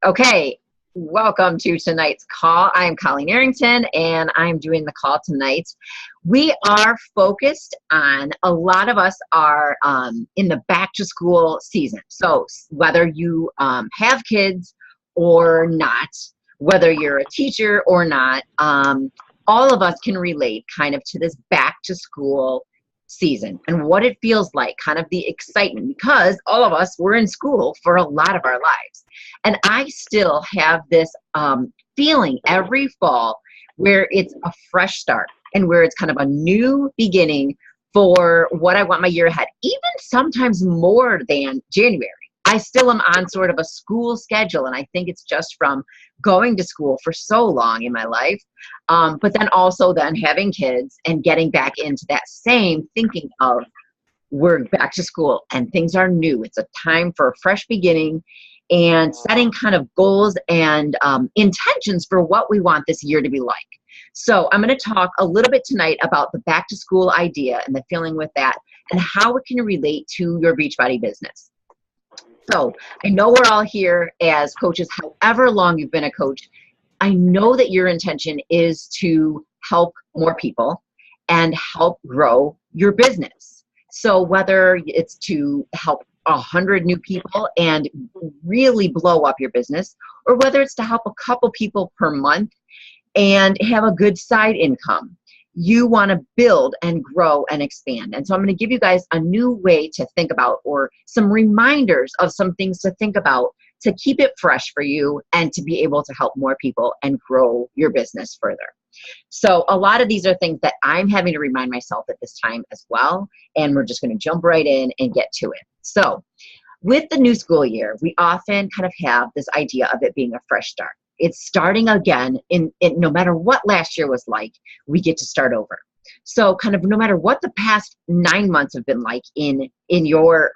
Okay, welcome to tonight's call. I'm Colleen Arrington, and I'm doing the call tonight. We are focused on, a lot of us are in the back to school season. So whether you have kids or not, whether you're a teacher or not, all of us can relate kind of to this back to school season and what it feels like, kind of the excitement, because all of us were in school for a lot of our lives. And I still have this feeling every fall where it's a fresh start and where it's kind of a new beginning for what I want my year ahead, even sometimes more than January. I still am on sort of a school schedule, and I think it's just from going to school for so long in my life, but then also then having kids and getting back into that same thinking of we're back to school and things are new. It's a time for a fresh beginning and setting kind of goals and intentions for what we want this year to be like. So I'm going to talk a little bit tonight about the back to school idea and the feeling with that and how it can relate to your Beachbody business. So I know we're all here as coaches, however long you've been a coach. I know that your intention is to help more people and help grow your business. So whether it's to help 100 new people and really blow up your business, or whether it's to help a couple people per month and have a good side income, you want to build and grow and expand. And so I'm going to give you guys a new way to think about, or some reminders of some things to think about to keep it fresh for you and to be able to help more people and grow your business further. So a lot of these are things that I'm having to remind myself at this time as well. And we're just going to jump right in and get to it. So with the new school year, we often kind of have this idea of it being a fresh start. It's starting again in no matter what last year was like, we get to start over. So kind of no matter what the past 9 months have been like in your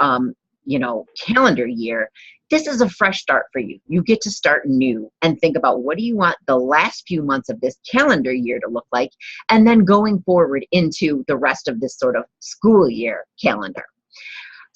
calendar year, this is a fresh start for you. You get to start new and think about, what do you want the last few months of this calendar year to look like, and then going forward into the rest of this sort of school year calendar.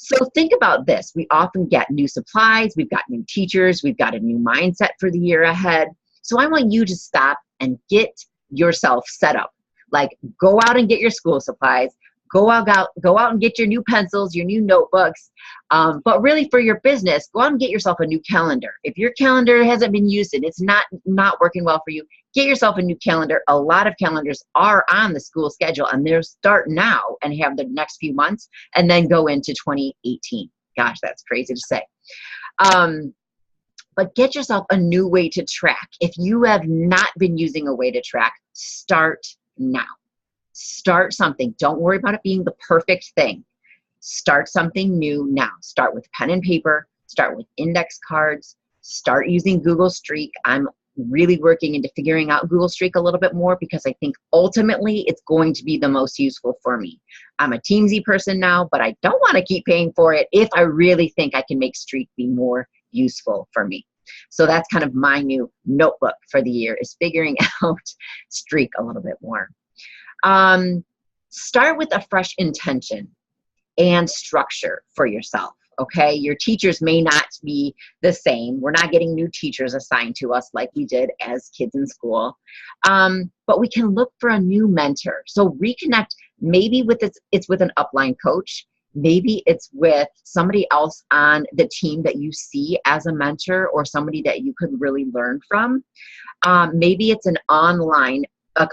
So think about this. We often get new supplies, we've got new teachers, we've got a new mindset for the year ahead. So I want you to stop and get yourself set up. Like, go out and get your school supplies, go out and get your new pencils, your new notebooks. But really for your business, go out and get yourself a new calendar. If your calendar hasn't been used and it's not working well for you, get yourself a new calendar. A lot of calendars are on the school schedule, and they'll start now and have the next few months and then go into 2018. Gosh, that's crazy to say. But get yourself a new way to track. If you have not been using a way to track, start now. Start something. Don't worry about it being the perfect thing. Start something new now. Start with pen and paper. Start with index cards. Start using Google Streak. I'm really working into figuring out Google Streak a little bit more, because I think ultimately it's going to be the most useful for me. I'm a Teamsy person now, but I don't want to keep paying for it if I really think I can make Streak be more useful for me. So that's kind of my new notebook for the year, is figuring out Streak a little bit more. Start with a fresh intention and structure for yourself. Okay, your teachers may not be the same. We're not getting new teachers assigned to us like we did as kids in school. But we can look for a new mentor. So reconnect, maybe it's with an upline coach. Maybe it's with somebody else on the team that you see as a mentor, or somebody that you could really learn from. Maybe it's an online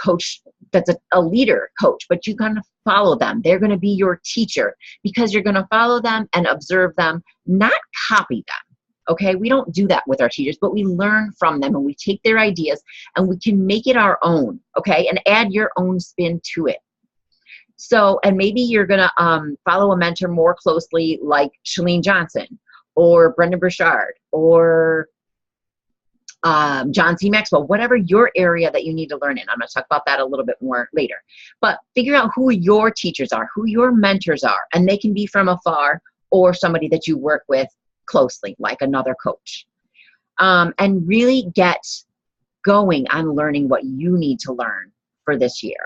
coach that's a leader coach, but you kind of follow them. They're going to be your teacher, because you're going to follow them and observe them, not copy them. Okay, we don't do that with our teachers, but we learn from them and we take their ideas and we can make it our own. Okay, and add your own spin to it. So, and maybe you're going to follow a mentor more closely, like Chalene Johnson or Brendan Burchard or John C. Maxwell, whatever your area that you need to learn in. I'm going to talk about that a little bit more later. But figure out who your teachers are, who your mentors are, and they can be from afar or somebody that you work with closely, like another coach. And really get going on learning what you need to learn for this year.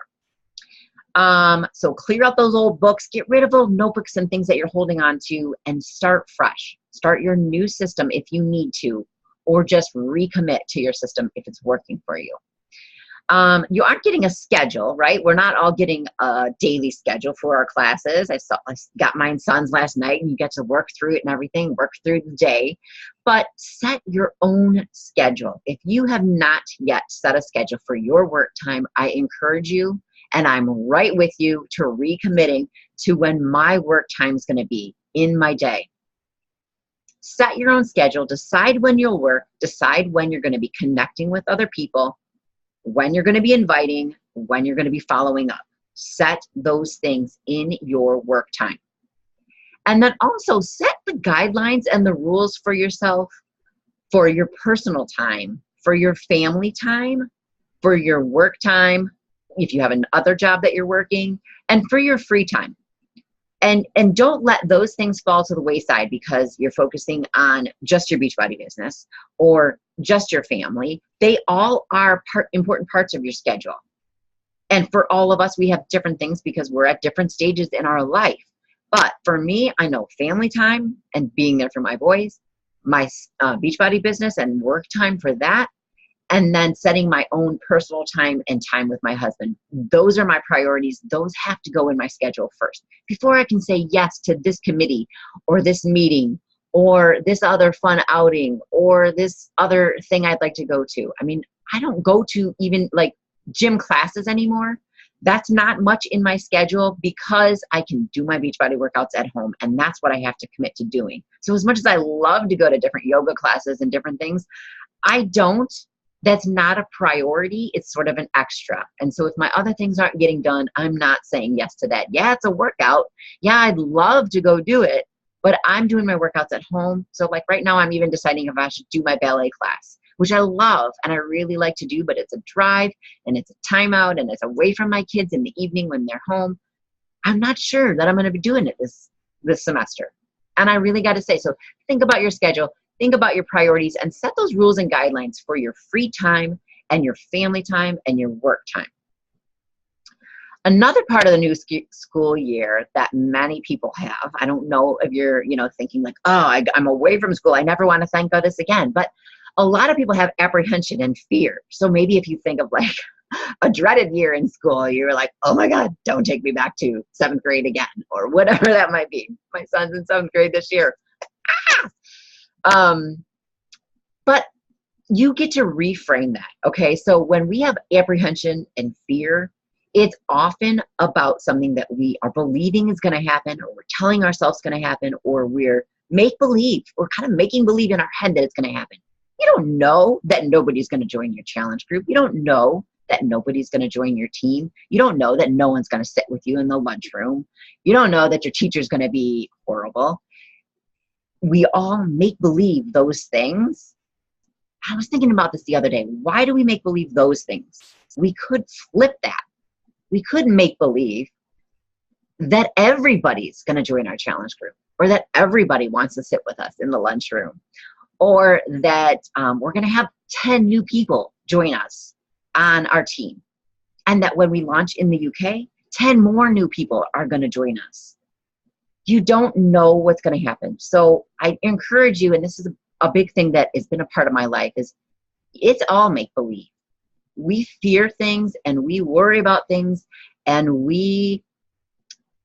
So clear out those old books, get rid of old notebooks and things that you're holding on to, and start fresh. Start your new system if you need to, or just recommit to your system if it's working for you. You aren't getting a schedule, right? We're not all getting a daily schedule for our classes. I got my son's last night, and you get to work through it and everything, work through the day. But set your own schedule. If you have not yet set a schedule for your work time, I encourage you, and I'm right with you, to recommitting to when my work time is going to be in my day. Set your own schedule. Decide when you'll work. Decide when you're going to be connecting with other people, when you're going to be inviting, when you're going to be following up. Set those things in your work time. And then also set the guidelines and the rules for yourself, for your personal time, for your family time, for your work time, if you have another job that you're working, and for your free time. And don't let those things fall to the wayside because you're focusing on just your Beachbody business or just your family. They all are important parts of your schedule. And for all of us, we have different things because we're at different stages in our life. But for me, I know family time and being there for my boys, my Beachbody business and work time for that, and then setting my own personal time and time with my husband. Those are my priorities. Those have to go in my schedule first before I can say yes to this committee or this meeting or this other fun outing or this other thing I'd like to go to. I mean, I don't go to even like gym classes anymore. That's not much in my schedule because I can do my Beachbody workouts at home, and that's what I have to commit to doing. So as much as I love to go to different yoga classes and different things, I don't. That's not a priority. It's sort of an extra. And so if my other things aren't getting done, I'm not saying yes to that. Yeah, it's a workout. Yeah, I'd love to go do it, but I'm doing my workouts at home. So like right now, I'm even deciding if I should do my ballet class, which I love and I really like to do, but it's a drive and it's a timeout and it's away from my kids in the evening when they're home. I'm not sure that I'm going to be doing it this semester. And I really got to say, so think about your schedule. Think about your priorities and set those rules and guidelines for your free time and your family time and your work time. Another part of the new school year that many people have, I don't know if you're, thinking like, oh, I'm away from school. I never want to think of this again. But a lot of people have apprehension and fear. So maybe if you think of like a dreaded year in school, you're like, oh my God, don't take me back to 7th grade again, or whatever that might be. My son's in 7th grade this year. But you get to reframe that, okay? So when we have apprehension and fear, it's often about something that we are believing is going to happen, or we're telling ourselves going to happen, or we're make-believe. We're kind of making believe in our head that it's going to happen. You don't know that nobody's going to join your challenge group. You don't know that nobody's going to join your team. You don't know that no one's going to sit with you in the lunchroom. You don't know that your teacher's going to be horrible. We all make believe those things. I was thinking about this the other day. Why do we make believe those things? We could flip that. We could make believe that everybody's going to join our challenge group, or that everybody wants to sit with us in the lunchroom, or that we're going to have 10 new people join us on our team, and that when we launch in the UK, 10 more new people are going to join us. You don't know what's going to happen. So I encourage you, and this is a big thing that has been a part of my life, is it's all make-believe. We fear things and we worry about things and we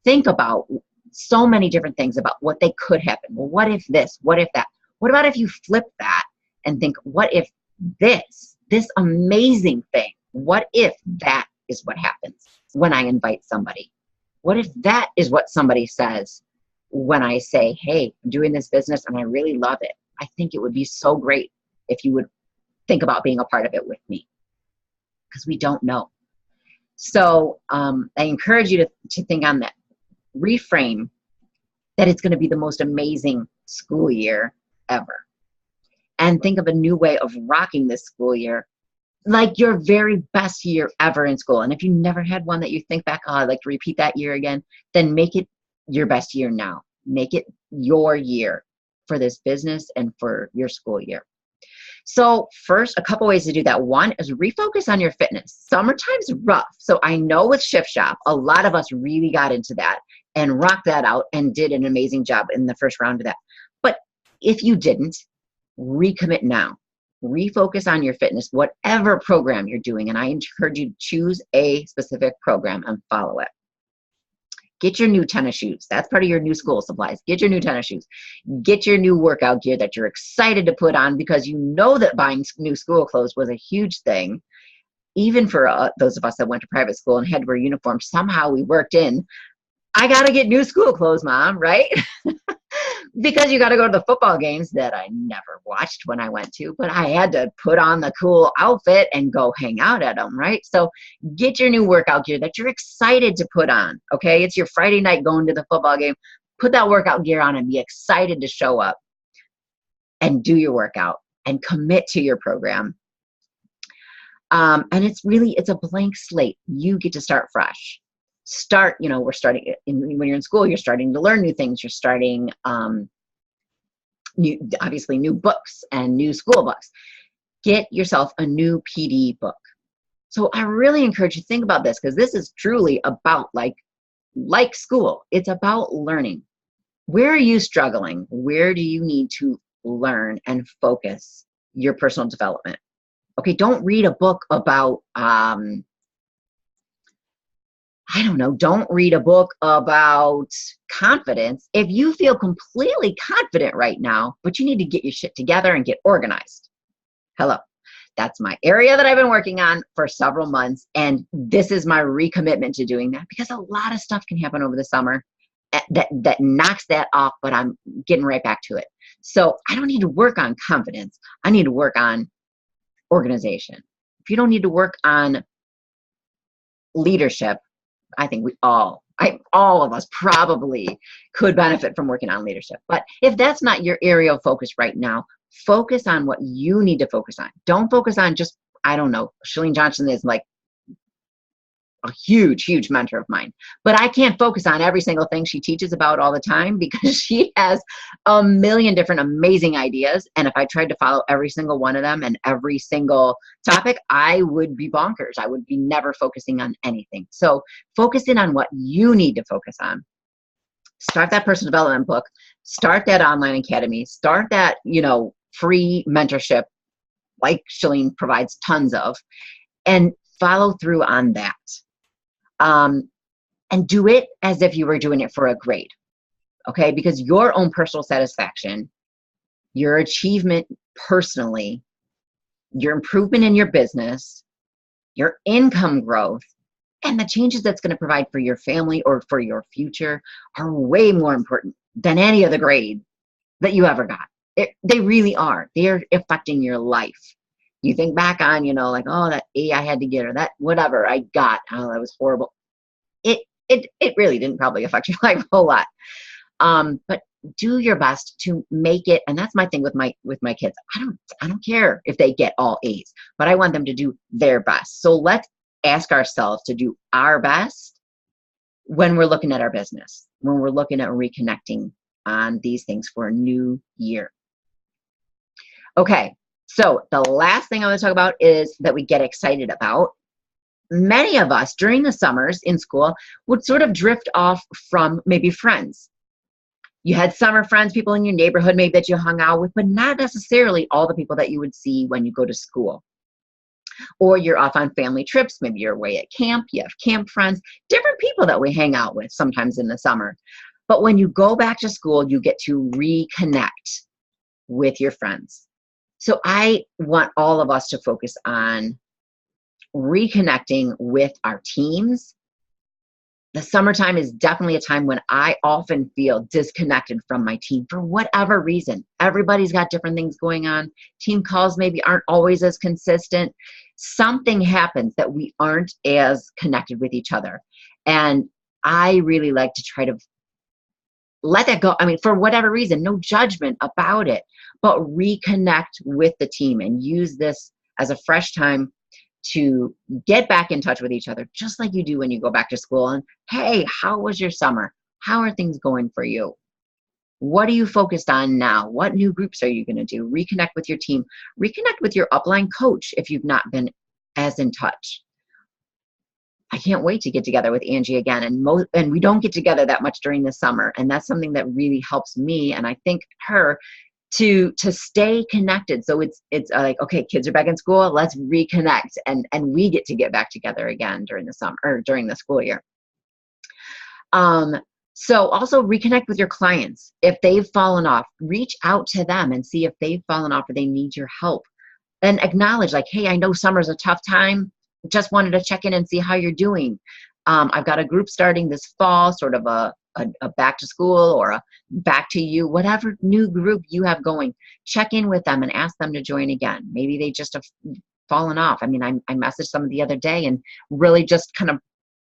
think about so many different things about what they could happen. Well, what if this? What if that? What about if you flip that and think, what if this amazing thing, what if that is what happens when I invite somebody? What if that is what somebody says when I say, hey, I'm doing this business and I really love it. I think it would be so great if you would think about being a part of it with me, because we don't know. So I encourage you to think on that. Reframe that it's going to be the most amazing school year ever. And think of a new way of rocking this school year, like your very best year ever in school. And if you never had one that you think back, oh, I'd like to repeat that year again, then make it your best year now. Make it your year for this business and for your school year. So first, a couple ways to do that. One is refocus on your fitness. Summertime's rough. So I know with Shift Shop, a lot of us really got into that and rocked that out and did an amazing job in the first round of that. But if you didn't, recommit now. refocus on your fitness, whatever program you're doing. And I encourage you to choose a specific program and follow it. Get your new tennis shoes. That's part of your new school supplies. Get your new tennis shoes. Get your new workout gear that you're excited to put on, because you know that buying new school clothes was a huge thing. Even for those of us that went to private school and had to wear uniforms, somehow we worked in, I got to get new school clothes, Mom, right? Because you got to go to the football games that I never watched when I went to, but I had to put on the cool outfit and go hang out at them, right? So get your new workout gear that you're excited to put on, okay? It's your Friday night going to the football game. Put that workout gear on and be excited to show up and do your workout and commit to your program. And it's a blank slate. You get to start fresh. We're starting when you're in school, you're starting to learn new things. You're starting obviously new books and new school books. Get yourself a new PD book. So I really encourage you to think about this, because this is truly about like school. It's about learning. Where are you struggling? Where do you need to learn and focus your personal development? Okay, don't read a book about don't read a book about confidence if you feel completely confident right now, but you need to get your shit together and get organized. Hello. That's my area that I've been working on for several months. And this is my recommitment to doing that, because a lot of stuff can happen over the summer that knocks that off, but I'm getting right back to it. So I don't need to work on confidence. I need to work on organization. If you don't need to work on leadership, I think all of us probably could benefit from working on leadership. But if that's not your area of focus right now, focus on what you need to focus on. Don't focus on just, Chalene Johnson is like a huge, huge mentor of mine. But I can't focus on every single thing she teaches about all the time, because she has a million different amazing ideas. And if I tried to follow every single one of them and every single topic, I would be bonkers. I would be never focusing on anything. So focus in on what you need to focus on. Start that personal development book. Start that online academy. Start that, free mentorship like Chalene provides tons of, and follow through on that. And do it as if you were doing it for a grade, okay? Because your own personal satisfaction, your achievement personally, your improvement in your business, your income growth, and the changes that's going to provide for your family or for your future are way more important than any of the grade that you ever got. They really are. They're affecting your life. You think back on, that A I had to get, or that whatever I got, oh, that was horrible. It really didn't probably affect your life a whole lot. But do your best to make it, and that's my thing with my kids. I don't care if they get all A's, but I want them to do their best. So let's ask ourselves to do our best when we're looking at our business, when we're looking at reconnecting on these things for a new year. Okay. So the last thing I want to talk about is that we get excited about. Many of us during the summers in school would sort of drift off from maybe friends. You had summer friends, people in your neighborhood maybe that you hung out with, but not necessarily all the people that you would see when you go to school. Or you're off on family trips, maybe you're away at camp, you have camp friends, different people that we hang out with sometimes in the summer. But when you go back to school, you get to reconnect with your friends. So I want all of us to focus on reconnecting with our teams. The summertime is definitely a time when I often feel disconnected from my team for whatever reason. Everybody's got different things going on. Team calls maybe aren't always as consistent. Something happens that we aren't as connected with each other. And I really like to try to let that go. I mean, for whatever reason, no judgment about it, but reconnect with the team and use this as a fresh time to get back in touch with each other, just like you do when you go back to school. And hey, how was your summer? How are things going for you? What are you focused on now? What new groups are you going to do? Reconnect with your team. Reconnect with your upline coach if you've not been as in touch. I can't wait to get together with Angie again. And we don't get together that much during the summer. And that's something that really helps me, and I think her, to stay connected. So it's like, okay, kids are back in school, let's reconnect, and we get back together again during the summer or during the school year. So also reconnect with your clients. If they've fallen off, reach out to them and see if they've fallen off or they need your help. And acknowledge, like, hey, I know summer's a tough time. Just wanted to check in and see how you're doing. I've got a group starting this fall, sort of a back to school or a back to you, whatever new group you have going. Check in with them and ask them to join again. Maybe they just have fallen off. I mean, I messaged someone the other day and really just kind of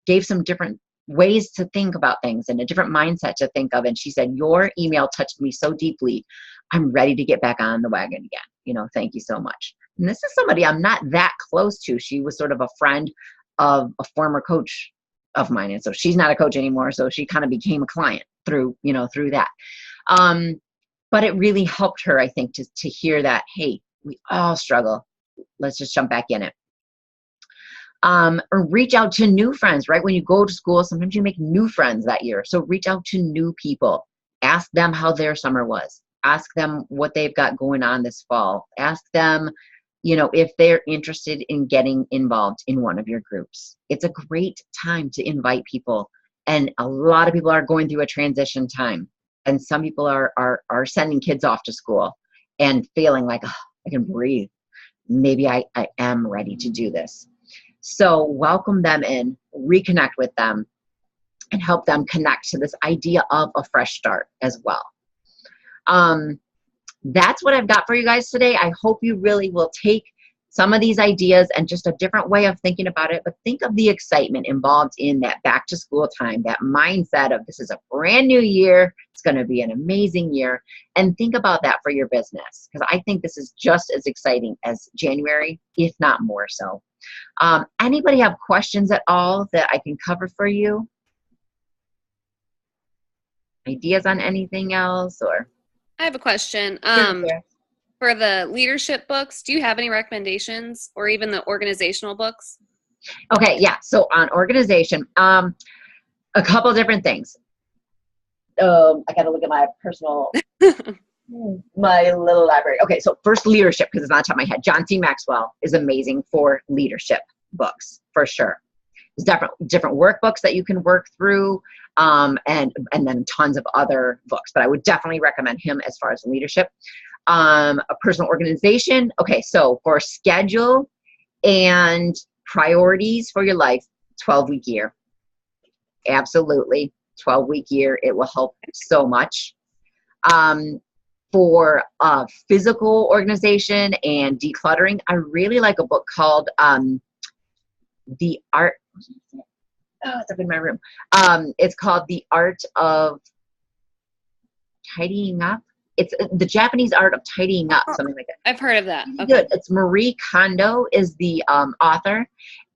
gave some different ways to think about things and a different mindset to think of. And she said, your email touched me so deeply. I'm ready to get back on the wagon again. Thank you so much. And this is somebody I'm not that close to. She was sort of a friend of a former coach of mine. And so she's not a coach anymore. So she kind of became a client through that. But it really helped her, I think, to hear that, hey, we all struggle. Let's just jump back in it. Or reach out to new friends, right? When you go to school, sometimes you make new friends that year. So reach out to new people. Ask them how their summer was. Ask them what they've got going on this fall. Ask them, if they're interested in getting involved in one of your groups. It's a great time to invite people. And a lot of people are going through a transition time. And some people are sending kids off to school and feeling like, oh, I can breathe. Maybe I am ready to do this. So welcome them in, reconnect with them, and help them connect to this idea of a fresh start as well. That's what I've got for you guys today. I hope you really will take some of these ideas and just a different way of thinking about it, but think of the excitement involved in that back to school time, that mindset of this is a brand new year. It's going to be an amazing year. And think about that for your business, because I think this is just as exciting as January, if not more so. Anybody have questions at all that I can cover for you? Ideas on anything else? Or I have a question. Sure. For the leadership books, do you have any recommendations, or even the organizational books? Okay, yeah. So on organization, a couple different things. I got to look at my personal, my little library. Okay, so first leadership, because it's on top of my head. John C. Maxwell is amazing for leadership books, for sure. There's different workbooks that you can work through, and then tons of other books. But I would definitely recommend him as far as leadership. A personal organization. Okay, so for schedule and priorities for your life, 12-week year. Absolutely, 12-week year. It will help so much. For physical organization and decluttering, I really like a book called The Art. Oh, it's up in my room. It's called The Art of Tidying Up. It's the Japanese art of tidying up, something like that. I've heard of that. Okay. Good. It's Marie Kondo is the author,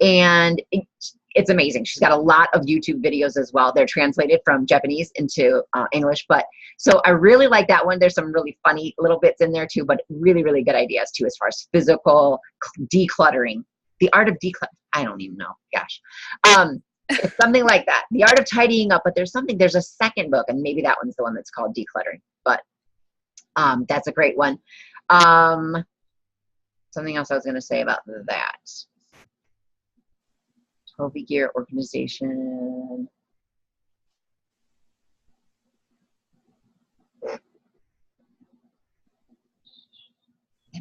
and it's amazing. She's got a lot of YouTube videos as well. They're translated from Japanese into English, but so I really like that one. There's some really funny little bits in there too, but really, really good ideas too as far as physical decluttering. The art of declutter. I don't even know. Gosh. It's something like that. The art of tidying up, but there's a second book, and maybe that one's the one that's called Decluttering, but that's a great one. Something else I was going to say about that. 12-week year organization. I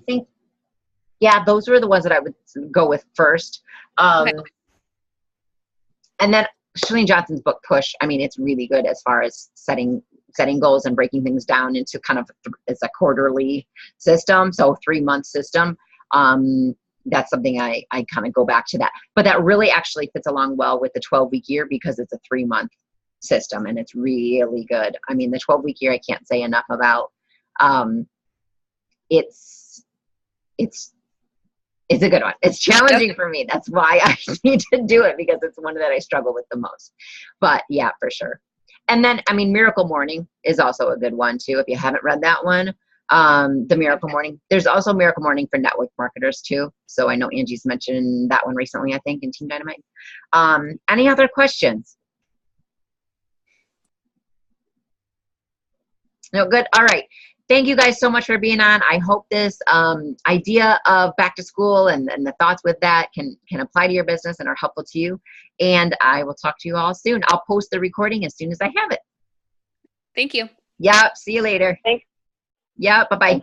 think, yeah, those were the ones that I would go with first. Okay. And then Chalene Johnson's book, Push. I mean, it's really good as far as setting goals and breaking things down into kind of, it's a quarterly system. So 3-month system. That's something I kind of go back to that, but that really actually fits along well with the 12-week year because it's a 3-month system and it's really good. I mean, the 12-week year, I can't say enough about. It's a good one. It's challenging for me. That's why I need to do it, because it's one that I struggle with the most. But yeah, for sure. And then, I mean, Miracle Morning is also a good one too. If you haven't read that one, the Miracle Morning. There's also Miracle Morning for network marketers too. So I know Angie's mentioned that one recently, I think, in Team Dynamite. Any other questions? No, good. All right. Thank you guys so much for being on. I hope this idea of back to school and the thoughts with that can apply to your business and are helpful to you. And I will talk to you all soon. I'll post the recording as soon as I have it. Thank you. Yep. See you later. Thanks. Yep. Bye-bye.